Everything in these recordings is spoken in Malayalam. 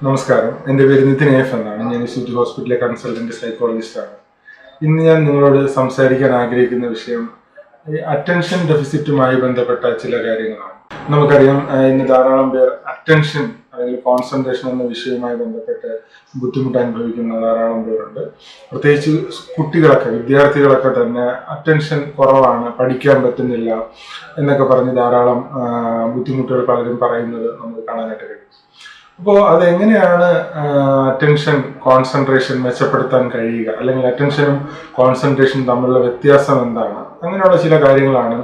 നമസ്കാരം, എൻ്റെ പേര് നിതിൻ എഫ് എന്നാണ്. ഞാൻ സിറ്റി ഹോസ്പിറ്റലിലെ കൺസൾട്ടന്റ് സൈക്കോളജിസ്റ്റാണ്. ഇന്ന് ഞാൻ നിങ്ങളോട് സംസാരിക്കാൻ ആഗ്രഹിക്കുന്ന വിഷയം അറ്റൻഷൻ ഡെഫിസിറ്റുമായി ബന്ധപ്പെട്ട ചില കാര്യങ്ങളാണ്. നമുക്കറിയാം, ഇന്ന് ധാരാളം പേർ അറ്റൻഷൻ അല്ലെങ്കിൽ കോൺസെൻട്രേഷൻ എന്ന വിഷയവുമായി ബന്ധപ്പെട്ട് ബുദ്ധിമുട്ട് അനുഭവിക്കുന്ന ധാരാളം പേരുണ്ട്. പ്രത്യേകിച്ച് കുട്ടികളൊക്കെ, വിദ്യാർത്ഥികളൊക്കെ തന്നെ അറ്റൻഷൻ കുറവാണ്, പഠിക്കാൻ പറ്റുന്നില്ല എന്നൊക്കെ പറഞ്ഞ് ധാരാളം ബുദ്ധിമുട്ടുകൾ പലരും പറയുന്നത് നമുക്ക് കാണാനായിട്ട് കഴിയും. അപ്പോൾ അതെങ്ങനെയാണ് അറ്റൻഷൻ കോൺസെൻട്രേഷൻ മെച്ചപ്പെടുത്താൻ കഴിയുക, അല്ലെങ്കിൽ അറ്റൻഷനും കോൺസെൻട്രേഷനും തമ്മിലുള്ള വ്യത്യാസം എന്താണ്, അങ്ങനെയുള്ള ചില കാര്യങ്ങളാണ്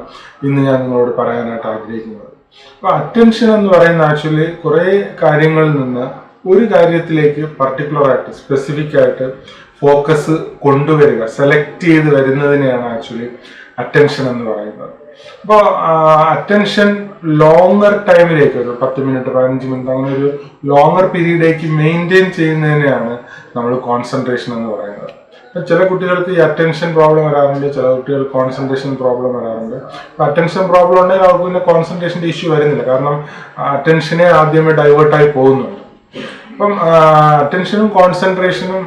ഇന്ന് ഞാൻ നിങ്ങളോട് പറയാനായിട്ട് ആഗ്രഹിക്കുന്നത്. അപ്പോൾ അറ്റൻഷൻ എന്ന് പറയുന്ന ആക്ച്വലി കുറേ കാര്യങ്ങളിൽ നിന്ന് ഒരു കാര്യത്തിലേക്ക് പർട്ടിക്കുലറായിട്ട് സ്പെസിഫിക് ആയിട്ട് ഫോക്കസ് കൊണ്ടുവരിക, സെലക്ട് ചെയ്ത് വരുന്നതിനെയാണ് ആക്ച്വലി അറ്റൻഷൻ എന്ന് പറയുന്നത്. അപ്പോൾ അറ്റൻഷൻ ലോങ്ങർ ടൈമിലേക്ക്, ഒരു 10 മിനിറ്റ് 15 മിനിറ്റ് അങ്ങനെ ഒരു ലോങ്ങർ പീരീഡിലേക്ക് മെയിൻറ്റെയിൻ ചെയ്യുന്നതിനെയാണ് നമ്മൾ കോൺസെൻട്രേഷൻ എന്ന് പറയുന്നത്. അപ്പം ചില കുട്ടികൾക്ക് ഈ അറ്റൻഷൻ പ്രോബ്ലം വരാറുണ്ട്, ചില കുട്ടികൾ കോൺസെൻട്രേഷൻ പ്രോബ്ലം വരാറുണ്ട്. അപ്പം അറ്റൻഷൻ പ്രോബ്ലം ഉണ്ടെങ്കിൽ അവർക്ക് പിന്നെ കോൺസെൻട്രേഷൻ്റെ ഇഷ്യൂ വരുന്നില്ല, കാരണം അറ്റൻഷനെ ആദ്യമേ ഡൈവേർട്ടായി പോകുന്നുണ്ട്. അപ്പം അറ്റൻഷനും കോൺസെൻട്രേഷനും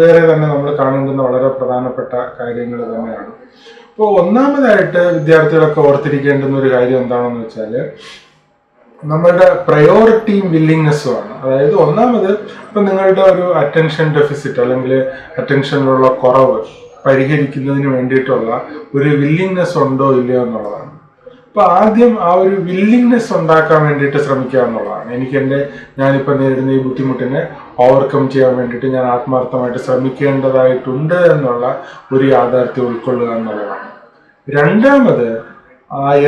വേറെ തന്നെ നമ്മൾ കാണേണ്ടുന്ന വളരെ പ്രധാനപ്പെട്ട കാര്യങ്ങൾ തന്നെയാണ്. അപ്പോൾ ഒന്നാമതായിട്ട് വിദ്യാർത്ഥികളൊക്കെ ഓർത്തിരിക്കേണ്ടുന്ന ഒരു കാര്യം എന്താണെന്ന് വെച്ചാൽ നമ്മളുടെ പ്രയോറിറ്റിയും വില്ലിങ്നെസ്സും ആണ്. അതായത് ഒന്നാമത് ഇപ്പം നിങ്ങളുടെ ഒരു അറ്റൻഷൻ ഡെഫിസിറ്റ് അല്ലെങ്കിൽ അറ്റൻഷനിലുള്ള കുറവ് പരിഹരിക്കുന്നതിന് വേണ്ടിയിട്ടുള്ള ഒരു വില്ലിങ്നെസ് ഉണ്ടോ ഇല്ലയോ എന്നുള്ളതാണ്. അപ്പോൾ ആദ്യം ആ ഒരു വില്ലിങ്നെസ് ഉണ്ടാക്കാൻ വേണ്ടിയിട്ട് ശ്രമിക്കുക എന്നുള്ളതാണ്. ഞാനിപ്പോൾ നേരിടുന്ന ഈ ബുദ്ധിമുട്ടിനെ ഓവർകം ചെയ്യാൻ വേണ്ടിയിട്ട് ഞാൻ ആത്മാർത്ഥമായിട്ട് ശ്രമിക്കേണ്ടതായിട്ടുണ്ട് എന്നുള്ള ഒരു യാഥാർത്ഥ്യം ഉൾക്കൊള്ളുക എന്നുള്ളതാണ്. രണ്ടാമത്,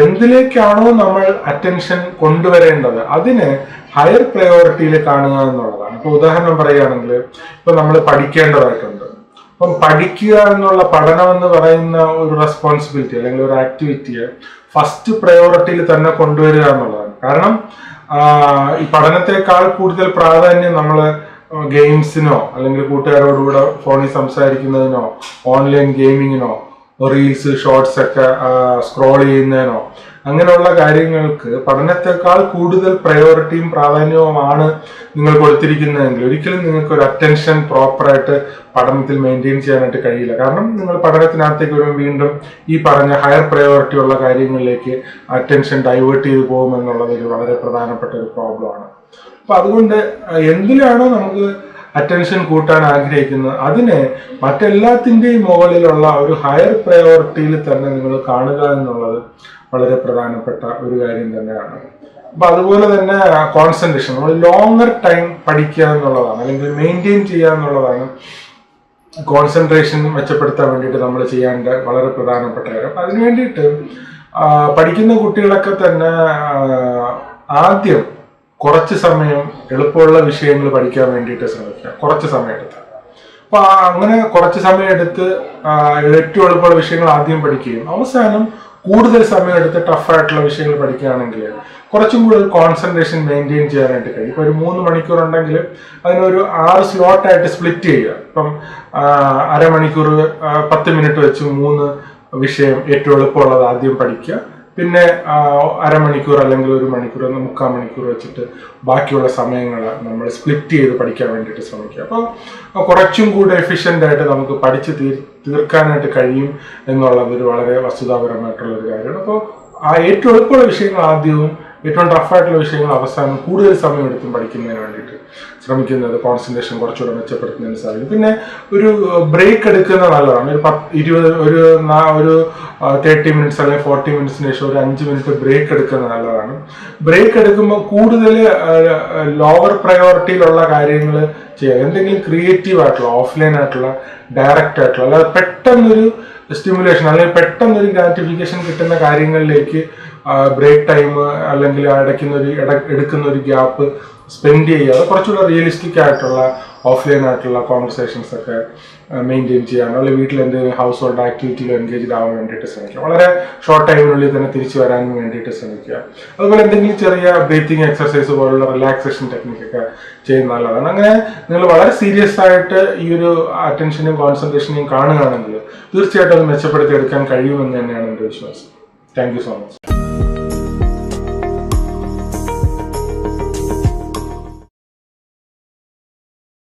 എന്തിലേക്കാണോ നമ്മൾ അറ്റൻഷൻ കൊണ്ടുവരേണ്ടത് അതിനെ ഹയർ പ്രയോറിറ്റിയിൽ കാണുക എന്നുള്ളതാണ്. ഇപ്പോൾ ഉദാഹരണം പറയുകയാണെങ്കിൽ, ഇപ്പം നമ്മൾ പഠിക്കേണ്ടതായിട്ടുണ്ട്. അപ്പം പഠിക്കുക എന്നുള്ള പഠനം എന്ന് പറയുന്ന ഒരു റെസ്പോൺസിബിലിറ്റി അല്ലെങ്കിൽ ഒരു ആക്ടിവിറ്റിയെ ഫസ്റ്റ് പ്രയോറിറ്റിയിൽ തന്നെ കൊണ്ടുവരിക എന്നുള്ളതാണ്. കാരണം ഈ പഠനത്തെക്കാൾ കൂടുതൽ പ്രാധാന്യം നമ്മൾ ഗെയിംസിനോ അല്ലെങ്കിൽ കൂട്ടുകാരോടുകൂടെ ഫോണിൽ സംസാരിക്കുന്നതിനോ ഓൺലൈൻ ഗെയിമിങ്ങിനോ റീൽസ് ഷോർട്സ് ഒക്കെ സ്ക്രോൾ ചെയ്യുന്നതിനോ അങ്ങനെയുള്ള കാര്യങ്ങൾക്ക് പഠനത്തെക്കാൾ കൂടുതൽ പ്രയോറിറ്റിയും പ്രാധാന്യവുമാണ് നിങ്ങൾ കൊടുത്തിരിക്കുന്നതെങ്കിൽ ഒരിക്കലും നിങ്ങൾക്ക് ഒരു അറ്റൻഷൻ പ്രോപ്പറായിട്ട് പഠനത്തിൽ മെയിൻറ്റെയിൻ ചെയ്യാനായിട്ട് കഴിയില്ല. കാരണം നിങ്ങൾ പഠനത്തിനകത്തേക്ക് വരുമ്പോൾ വീണ്ടും ഈ പറഞ്ഞ ഹയർ പ്രയോറിറ്റി ഉള്ള കാര്യങ്ങളിലേക്ക് അറ്റൻഷൻ ഡൈവേർട്ട് ചെയ്തു പോകുമെന്നുള്ളത് ഒരു വളരെ പ്രധാനപ്പെട്ട ഒരു പ്രോബ്ലമാണ്. അപ്പൊ അതുകൊണ്ട് എന്തിലാണോ നമുക്ക് അറ്റൻഷൻ കൂട്ടാൻ ആഗ്രഹിക്കുന്നത് അതിനെ മറ്റെല്ലാത്തിൻ്റെയും മുകളിലുള്ള ഒരു ഹയർ പ്രയോറിറ്റിയിൽ തന്നെ നിങ്ങൾ കാണുക എന്നുള്ളത് വളരെ പ്രധാനപ്പെട്ട ഒരു കാര്യം തന്നെയാണ്. അപ്പൊ അതുപോലെ തന്നെ കോൺസെൻട്രേഷൻ, നമ്മൾ ലോങ്ങർ ടൈം പഠിക്കുക എന്നുള്ളതാണ് അല്ലെങ്കിൽ മെയിൻറ്റെയിൻ ചെയ്യുക എന്നുള്ളതാണ് കോൺസെൻട്രേഷൻ മെച്ചപ്പെടുത്താൻ വേണ്ടിയിട്ട് നമ്മൾ ചെയ്യേണ്ട വളരെ പ്രധാനപ്പെട്ട കാര്യം. അതിനു വേണ്ടിയിട്ട് പഠിക്കുന്ന കുട്ടികളൊക്കെ തന്നെ ആദ്യം കുറച്ച് സമയം എളുപ്പമുള്ള വിഷയങ്ങൾ പഠിക്കാൻ വേണ്ടിയിട്ട് ശ്രമിക്കുക, കുറച്ച് സമയം എടുത്ത്. അപ്പൊ അങ്ങനെ കുറച്ച് സമയം എടുത്ത് ഏറ്റവും എളുപ്പമുള്ള വിഷയങ്ങൾ ആദ്യം പഠിക്കുകയും അവസാനം കൂടുതൽ സമയം എടുത്ത് ടഫായിട്ടുള്ള വിഷയങ്ങൾ പഠിക്കുകയാണെങ്കിൽ കുറച്ചും കൂടുതൽ കോൺസെൻട്രേഷൻ മെയിൻറ്റെയിൻ ചെയ്യാനായിട്ട് കഴിയും. ഇപ്പൊ ഒരു 3 മണിക്കൂർ ഉണ്ടെങ്കിൽ അതിനൊരു 6 സ്ലോട്ടായിട്ട് സ്പ്ലിറ്റ് ചെയ്യുക. ഇപ്പം അരമണിക്കൂർ 10 മിനിറ്റ് വെച്ച് 3 വിഷയം ഏറ്റവും എളുപ്പമുള്ളത് ആദ്യം പഠിക്കുക, പിന്നെ അരമണിക്കൂർ അല്ലെങ്കിൽ 1 മണിക്കൂർ 3/4 മണിക്കൂർ വെച്ചിട്ട് ബാക്കിയുള്ള സമയങ്ങൾ നമ്മൾ സ്പ്ലിറ്റ് ചെയ്ത് പഠിക്കാൻ വേണ്ടിയിട്ട് ശ്രമിക്കുക. അപ്പോൾ കുറച്ചും കൂടെ എഫിഷ്യൻ്റ് ആയിട്ട് നമുക്ക് പഠിച്ച് തീർക്കാനായിട്ട് കഴിയും എന്നുള്ളത് ഒരു വളരെ വസ്തുതാപരമായിട്ടുള്ള ഒരു കാര്യമാണ്. അപ്പോൾ ഏറ്റവും എളുപ്പമുള്ള വിഷയങ്ങൾ ആദ്യവും ഏറ്റവും ടഫായിട്ടുള്ള വിഷയങ്ങൾ അവസാനം കൂടുതൽ സമയം എടുത്തും പഠിക്കുന്നതിന് വേണ്ടിയിട്ട് ശ്രമിക്കുന്നത് കോൺസെൻട്രേഷൻ കുറച്ചുകൂടെ മെച്ചപ്പെടുത്തുന്നതിന് സാധിക്കും. പിന്നെ ഒരു ബ്രേക്ക് എടുക്കുന്നത് നല്ലതാണ്. ഒരു 30 മിനിറ്റ്സ് അല്ലെങ്കിൽ 40 മിനിറ്റ്സിന് ശേഷം ഒരു 5 മിനിറ്റ് ബ്രേക്ക് എടുക്കുന്നത് നല്ലതാണ്. ബ്രേക്ക് എടുക്കുമ്പോൾ കൂടുതൽ ലോവർ പ്രയോറിറ്റിയിലുള്ള കാര്യങ്ങൾ ചെയ്യുക, എന്തെങ്കിലും ക്രിയേറ്റീവ് ആയിട്ടുള്ള ഓഫ്ലൈൻ ആയിട്ടുള്ള ഡയറക്റ്റ് ആയിട്ടുള്ള, അല്ലാതെ പെട്ടെന്നൊരു സ്റ്റിമുലേഷൻ അല്ലെങ്കിൽ പെട്ടെന്നൊരു ഗ്രാറ്റിഫിക്കേഷൻ കിട്ടുന്ന കാര്യങ്ങളിലേക്ക് ബ്രേക്ക് ടൈം അല്ലെങ്കിൽ എടുക്കുന്ന ഒരു ഗ്യാപ്പ് സ്പെൻഡ് ചെയ്യാതെ കുറച്ചുകൂടെ റിയലിസ്റ്റിക് ആയിട്ടുള്ള ഓഫ്ലൈൻ ആയിട്ടുള്ള കോൺവെർസേഷൻസ് ഒക്കെ മെയിൻറ്റെയിൻ ചെയ്യാനോ അല്ലെങ്കിൽ വീട്ടിൽ എന്തെങ്കിലും ഹൗസ് ഹോൾഡ് ആക്ടിവിറ്റിയിൽ എൻഗേജ്ഡ് ആവാൻ വേണ്ടിയിട്ട് ശ്രമിക്കുക. വളരെ ഷോർട്ട് ടൈമിനുള്ളിൽ തന്നെ തിരിച്ചു വരാനും വേണ്ടിയിട്ട് ശ്രമിക്കുക. അതുപോലെ എന്തെങ്കിലും ചെറിയ ബ്രീത്തിങ് എക്സർസൈസ് പോലുള്ള റിലാക്സേഷൻ ടെക്നിക്കൊക്കെ ചെയ്യുന്ന നല്ലതാണ്. അങ്ങനെ നിങ്ങൾ വളരെ സീരിയസ് ആയിട്ട് ഈ ഒരു അറ്റൻഷനും കോൺസെൻട്രേഷനെയും കാണുകയാണെങ്കിൽ തീർച്ചയായിട്ടും അത് മെച്ചപ്പെടുത്തി എടുക്കാൻ കഴിയുമെന്ന് തന്നെയാണ് എൻ്റെ വിശ്വാസം. Thank you so much.